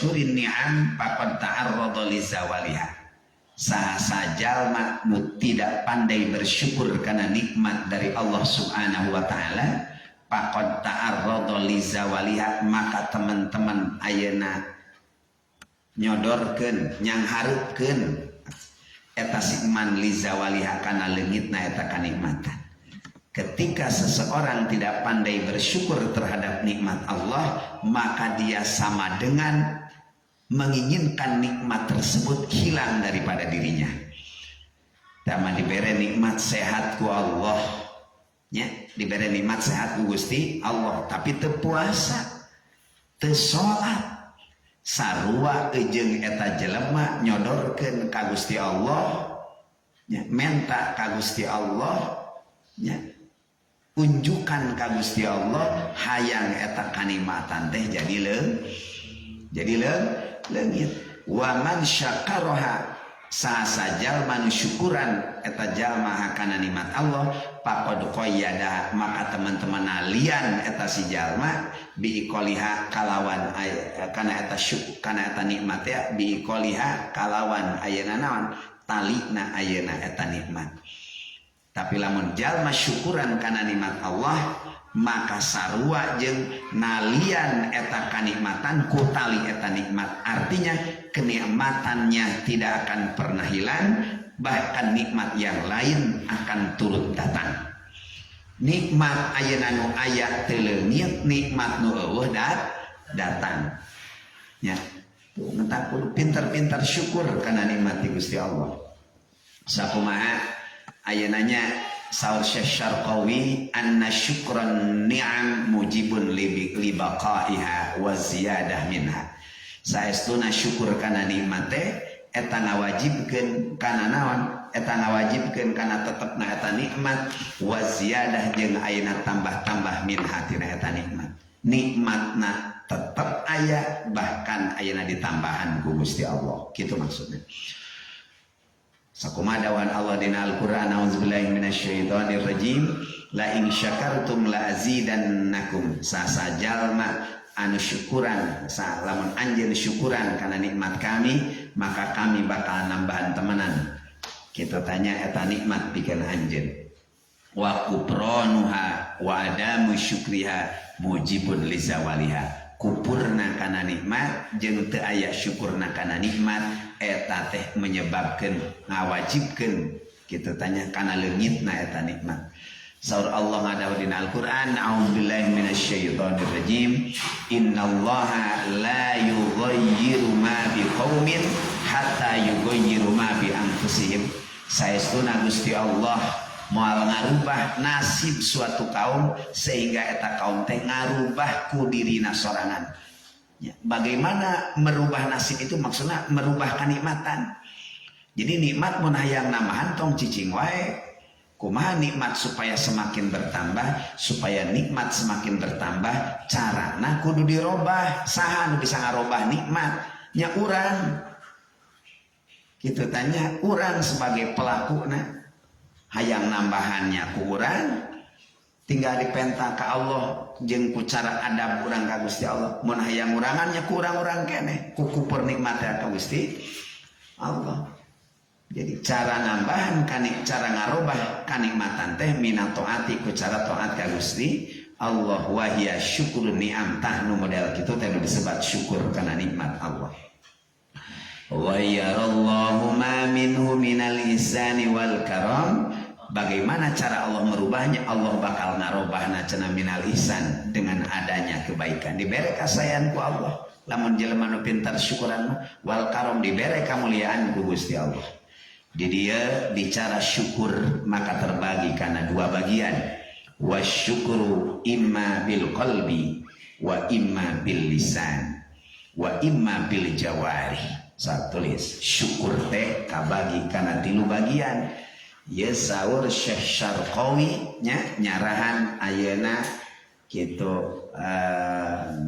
yashkurin ni'am faqad ta'arrada li zawaliha. Saha jalma nu tidak pandai bersyukur karena nikmat dari Allah Subhanahu wa taala, faqad ta'arrada li zawaliha, maka teman-teman ayeuna nyodorkeun nyangharupkeun eta sikman li zawaliha kana leungitna eta kanikmatan. Ketika seseorang tidak pandai bersyukur terhadap nikmat Allah, maka dia sama dengan menginginkan nikmat tersebut hilang daripada dirinya. Dama diberi nikmat sehat ku Allah, ya, diberi nikmat sehat ku Gusti Allah, tapi teu puasa, teu salat, sarua jeung eta jelema nyodorkeun ka Gusti Allah, ya, menta ka Gusti Allah, ya, unjukan ka Gusti Allah, hayang eta kanikmatan teh jadi leungit. Wa man syakaraha, sasa jalma nu syukuran eta jalma kana nikmat Allah, faqad qayyada, maka teman-teman lian eta si jalma biiqoliha kalawan kana eta syukur kana eta nikmat ya, biiqoliha kalawan ayeuna naon talina ayeuna eta nikmat. Tapi lamun jalma syukuran kana nikmat Allah, maka sarua jeung nalian eta kanikmatan ku tali eta nikmat. Artinya kenikmatannya tidak akan pernah hilang, bahkan nikmat yang lain akan turut datang. Nikmat ayeuna nu aya teu leungit, nikmat nu eueuh datang. Ya, tuh ngetak kudu pintar-pintar syukur kana nikmat di Gusti Allah. Sakumaha ayeunanya saur Syekh Syarqawi, anna syukran ni'am mujibun li baqaiha wa ziyadah minha. Saestuna syukur kana nikmat teh eta ngawajibkeun kana naon? Eta ngawajibkeun kana tetepna eta nikmat, wa ziyadah jeung ayeuna tambah-tambah minha tina eta nikmat. Nikmatna tetep aya, bahkan ayeuna ditambahan ku Gusti Allah. Kitu maksudnya. Sakumaha dawan Allah dina Al-Qur'an, auzubillahi minasyaitonir rajim, la in syakartum la azidannakum. Sasa jalma anu syukuran, lamun anjeun syukuran kana nikmat kami, maka kami bakal nambahan temenan. Kita tanya eta nikmat pikeun anjeun. Wa kupronuha wa adamu syukriha mujibun li zawaliha. Kupurna kana nikmat jeung teu aya syukurna kana nikmat, eta teh menyebabkeun ngawajibkeun kitu tanya kana leungitna eta nikmat. Saur Allah ngadawu dina Al-Qur'an, a'udzubillahi minasyaitonir rajim, innallaha la yughayyiru ma biqaumin hatta yughayyiru ma bi anfusihim. Saestuna Gusti Allah moal ngarubah nasib suatu kaum sehingga eta kaum teh ngarubah ku dirina sorangan. Ya, bagaimana merubah nasib itu? Maksudnya merubah kenikmatan. Jadi nikmat mun hayang namahan tong cicing wae. Kumaha nikmat supaya semakin bertambah, supaya nikmat semakin bertambah, carana kudu dirobah. Saha nu bisa ngarobah nikmat? Nya urang. Kitu tanya urang sebagai pelakuna. Hayang nambahannya ku urang, tinggal dipenta ka Allah jeung ku cara adab urang ka Gusti Allah. Mun hayang urangannya ku urang-urang keneh, ku kupur nikmatna ka Gusti Allah. Jadi cara nambahan cara ngarobah kanikmatan teh mina taati ku cara taat ka Gusti Allah, wa hiya syukrun ni'am, tah nu model kitu teh disebut syukur kana nikmat Allah. Wa yarallahu ma minhu minal ihsani wal karam. Bagaimana cara Allah merubahnya? Allah bakal ngarobahna cenah minal ihsan, dengan adanya kebaikan. Dibere kasayan ku Allah. Lamun jelema nu pintar syukuran wal karam, dibere kamuliaan ku Gusti Allah. Di dia bicara syukur maka terbagi karena dua bagian. Wasyukru imma bil qalbi wa imma bil lisan wa imma bil jawari. Saya tulis syukur teh kabagi karena tilu bagian. Ya saur Syekh Syarqawi nya nyarahan ayeuna kitu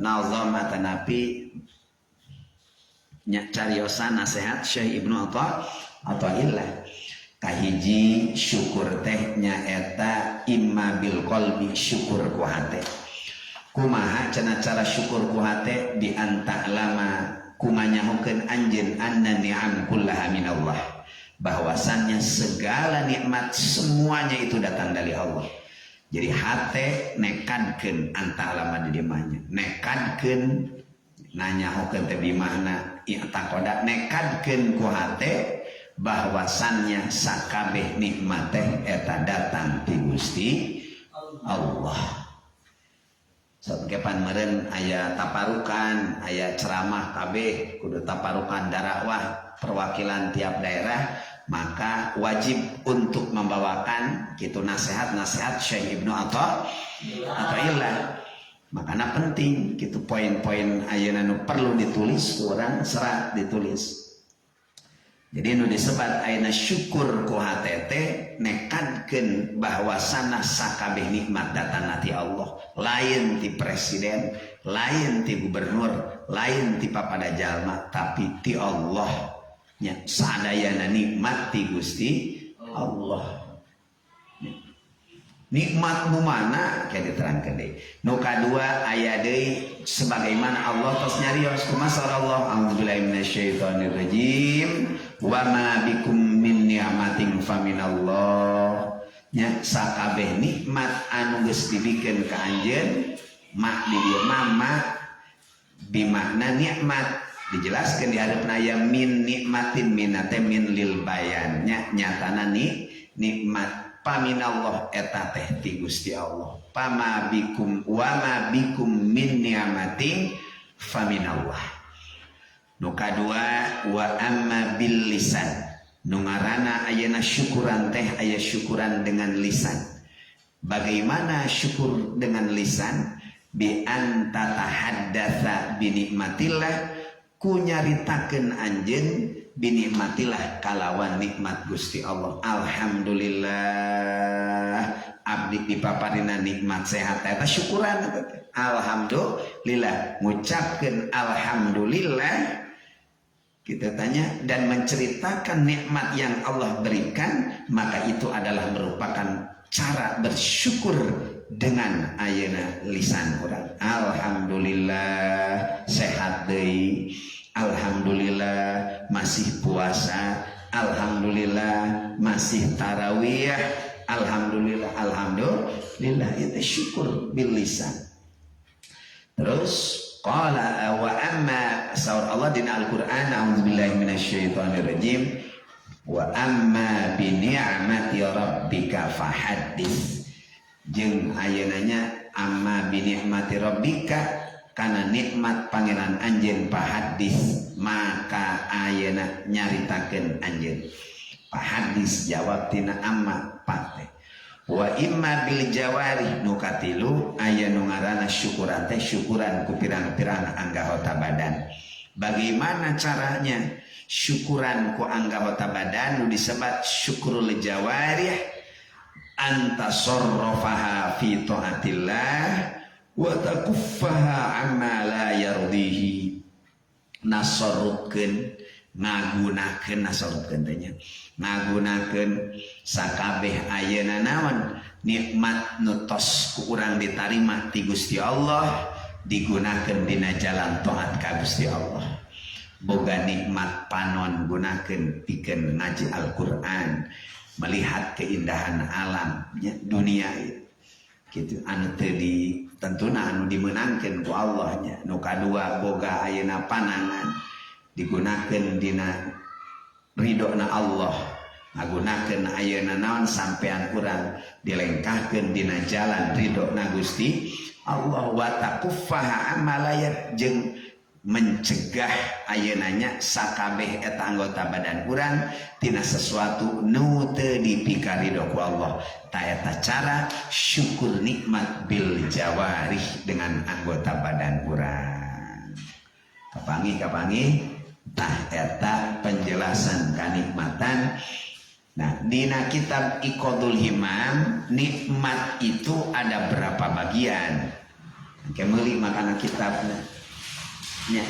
nazam atanapi nya cariosan nasihat Syekh Ibnu Athaillah. Kahiji syukur teh nya eta imma bil qalbi, syukur ku hate. Kumaha cenah cara syukur ku hate? Bi anta lama kumanyahukeun anjeun anna ni'am kullaha minallah, bahwasannya segala nikmat semuanya itu datang dari Allah. Jadi hate nekadkeun anta lama di dimanya, nekadkeun nanyahukeun teh di mana i'taqada, nekadkeun ku hate bahwasannya sakabeh nikmat teh eta datang ti Gusti Allah. Sakepan meureun aya taparukan, aya ceramah kabeh kudu taparukan dakwah perwakilan tiap daerah, maka wajib untuk membawakan gitu nasihat-nasihat Syekh Ibnu Athaillah. Makanya penting gitu poin-poin ayeuna nu perlu ditulis urang serat ditulis. Jadi nu disebat ayeuna syukur ku hate teh nekadkeun bahwasana sakabeh nikmat datang ti Allah, lain ti presiden, lain ti gubernur, lain ti papada jalma, tapi ti Allah nya sadayana nikmat ti Gusti Allah. Nikmat nu mana kayak diterangkeun deui. Nu kadua aya deui sebagaimana Allah tos nyarios kumaha Allah, a'udzubillahi minasyaitonir rajim, wa ma bikum min ni'matin faminallah. Nya sakabeh nikmat anu geus dibikeun ka anjeun mak di dieu mama bimakna nikmat dijelaskeun di hareupeuna aya min nikmatin minate min lil bayan nya nyatana nikmat paminallah eta teh ti Gusti Allah. Pama bikum wa ma bikum min ni'matin faminallah. Nu kadua wa amma bil lisan. Nu ngaranna ayeuna syukuran teh aya syukuran dengan lisan. Bagaimana syukur dengan lisan? Bi anta tahaddatsa bi nikmatillah, ku nyaritakeun anjeun binikmatillah kalawan nikmat Gusti Allah. Alhamdulillah abdi dipaparina nikmat sehat eta syukuran. Alhamdulillah ngucapkeun alhamdulillah kita tanya dan menceritakan nikmat yang Allah berikan, maka itu adalah merupakan cara bersyukur dengan ayeuna lisan urang. Alhamdulillah sehat deui, alhamdulillah masih puasa, alhamdulillah masih tarawih, alhamdulillah itu syukur bil lisan. Terus qala wa amma saur Allah di Al-Qur'an, a'udzubillahi minasyaitonir rajim, wa amma bi ni'mati rabbika fahaddits. Jeung ayeuna nya amma bi ni'mati rabbika, kana nikmat pangeran anjeun pahadis, maka ayeuna nyaritakeun anjeun. Pahadis jawab tina amma pate. Wa imma bil jawari, nu katilu aya nu ngaranna syukuran teh syukuran ku pirang-pirang anggota badan. Bagaimana caranya syukuran ku anggota badan? Nu disebat syukrul jawarih, anta sarrafaha fi taatillah wa takuffaha amma la yardihi. Nasorutkeun ngagunakeun, nasorutkeun teh nya ngagunakeun sakabeh ayeuna naon nikmat nu tos ku urang ditarima ti Gusti Allah, digunakeun dina jalan taat ka Gusti Allah. Boga nikmat panon gunakeun pikeun ngaji Al-Qur'an, melihat keindahan alam dunia gitu anu teu di tentuna anu dimenangkeun ku Allah nya. Nu kadua boga ayeuna panangan digunakeun dina ridona Allah, ngagunakeun ayeuna naon sampean urang dilengkahkeun dina jalan ridona Gusti Allah. Wa takuffaha amalayat, jeung mencegah ayeuna nya sakabeh eta anggota badan urang tina sesuatu nu teu dipikaridho ku Allah. Ta eta cara syukur nikmat bil jawarih dengan anggota badan urang. Kapangi tah eta penjelasan kanikmatan. Nah, dina kitab Iqadul Himam, nikmat itu ada berapa bagian? Kemeuli makana kitabna. Nya,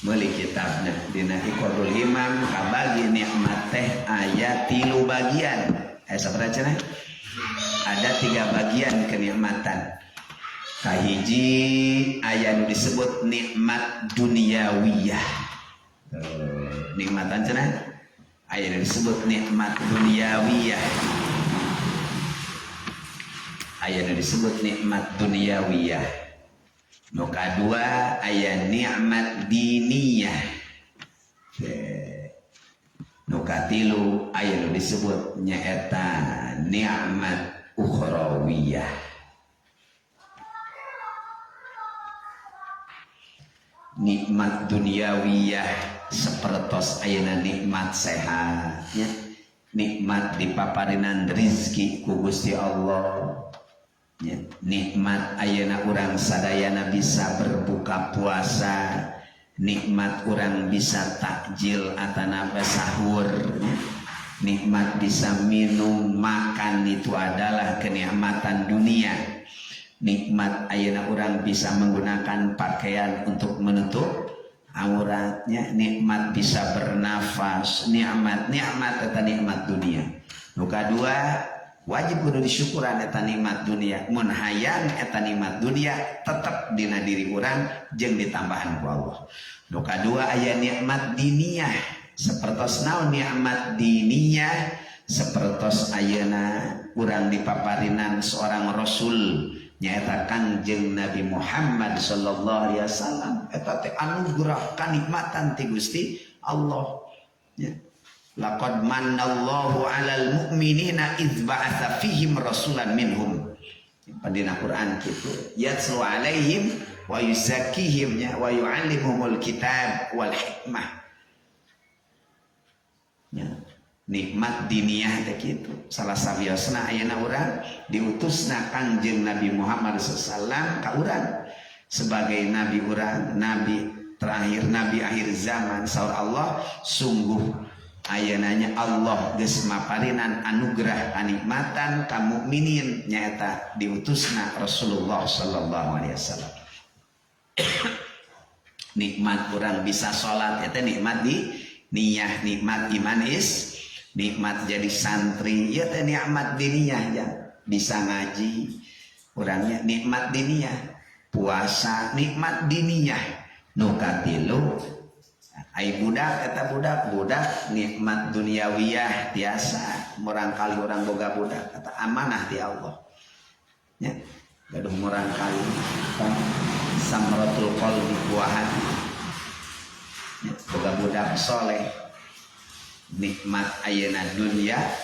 meuli kitabna dina Iqadul Himam kabagi nikmat teh aya 3 bagian. Sabaraha cenah? Ada 3 bagian kenikmatan. Kahiji aya nu disebut nikmat duniawiyah. Nikmatan cenah aya disebut nikmat duniawiyah. Aya disebut nikmat duniawiyah. Nu kadua aya nikmat diniyah. Nu katilu aya disebut nyaeta nikmat ukhrawiyah. Nikmat duniawiyah sapertos ayeuna nikmat sehatnya, nikmat dipaparinan rizki ku Gusti Allah, ya. Nikmat ayeuna urang sadayana bisa berbuka puasa, nikmat urang bisa takjil atana sahur, ya. Nikmat bisa minum makan itu adalah kenikmatan dunia. Nikmat ayeuna urang bisa menggunakan pakaian untuk menutup auratnya, nikmat bisa bernafas, nikmat eta nikmat dunia. Nu kadua wajib kudu disyukuran eta nikmat dunia. Mun hayang eta nikmat dunia tetep dina diri urang jeung ditambahan ku Allah. Nu kadua aya nikmat diniyah. Sapertos naon nikmat diniyah? Sapertos ayeuna urang dipaparinan seorang rasul nyaeta Kangjeng Nabi Muhammad sallallahu alaihi wasallam. Eta teh anugerah kanikmatan ti Gusti Allah, ya. Laqad mannallahu 'alal mu'minina idz ba'atsa fihim rasulan minhum. Padina Quran kitu, yatlu 'alaihim wa yuzakkihim wa yu'allimuhumul kitab wal hikmah. Ya. Nikmat diniyah teh kitu. Salah sabiosna ayeuna urang diutusna Kangjeng Nabi Muhammad sallallahu alaihi wasallam ka urang sebagai nabi urang, nabi terakhir, nabi akhir zaman. Saur Allah, sungguh ayeunanya Allah geus maparinan anugerah kanikmatan ka mukminin nyaeta diutusna Rasulullah sallallahu alaihi wasallam. Nikmat urang bisa salat eta nikmat di niyah, nikmat iman nikmat jadi santri, ya teh nikmat diniyah ya. Bisa ngaji urangnya nikmat diniyah, puasa nikmat diniyah. Nu katilu ai budak eta budak nikmat duniawiyah biasa. Murang kali urang boga budak eta amanah ti Allah. Ya, gaduh murang kali samratul qalbi buah hati. Ya, boga budak soleh. Nikmat ayeuna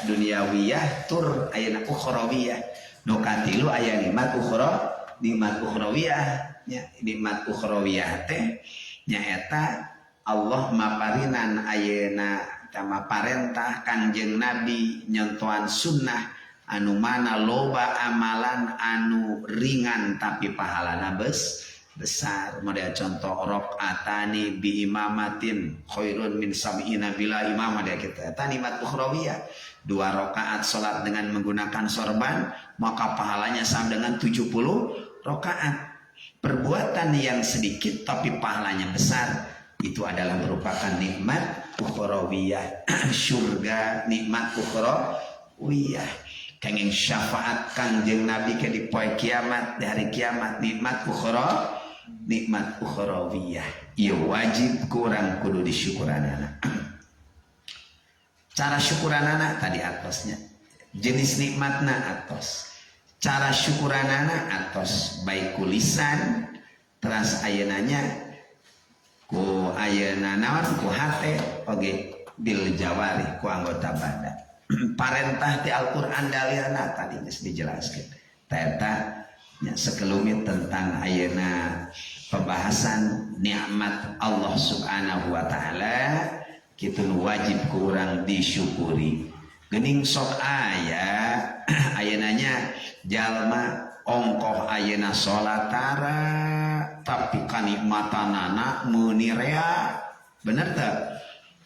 duniawiyah tur ayeuna ukhrawiyah. Nu katilu aya nikmat ukhrawiyah, nya nikmat ukhrawiyah teh nyaeta Allah maparinan ayeuna tama parentah Kangjeng Nabi nyontohan sunnah anu mana loba amalan anu ringan tapi pahalana besar. Model contoh rakaatani bi imamatin khairun min sab'ina bila imamah dia kita. Eta nikmat ukhrawiyah. 2 rakaat salat dengan menggunakan sorban maka pahalanya sama dengan 70 rakaat. Perbuatan yang sedikit tapi pahalanya besar itu adalah merupakan nikmat ukhrawiyah. Surga nikmat ukhrawiyah. Kenging syafaat Kangjeng Nabi ke di poe kiamat, di hari kiamat nikmat ukhrawiyah. Ieu wajib kurang kudu disyukuranana. Cara syukuranana tadi atosnya. Jenis nikmatna atos. Cara syukuranana atos baik ku lisan teras ayeunanya ku ayeuna naon ku hate oge bil jawari ku anggota badan. Parentah ti Al-Qur'an dalilna tadi geus dijelaskeun. Eta nya sekelumit tentang ayeuna pembahasan nikmat Allah Subhanahu wa taala kitu wajib ku urang disyukuri. Geuning sok aya ayeunanya jalma ongkoh ayeuna salatara tapi kanikmatanana meuni rea. Bener teu?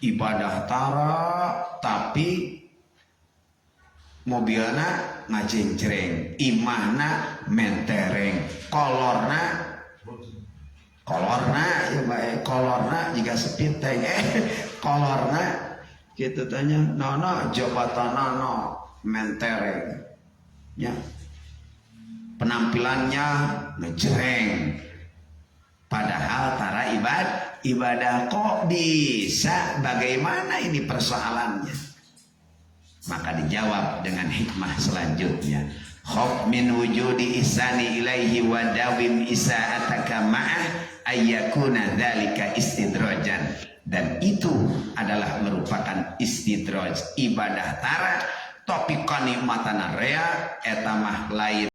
Ibadah tara tapi mobilna ngajencreng, imahna mentereng, kolorna ya bae kolorna jika sepit teh kolorna kitu tanya nono jabatanana mentereng ya, penampilannya ngejreng, padahal tara ibadah kok bisa, bagaimana ini persoalannya? Maka dijawab dengan hikmah selanjutnya, khaf min wujudi ihsani ilaihi wa dawim isa'ataka ma'ah ayyakuna dzalika istidrajan, dan itu adalah merupakan istidraj ibadah tara topika nikmatan rea etamah lain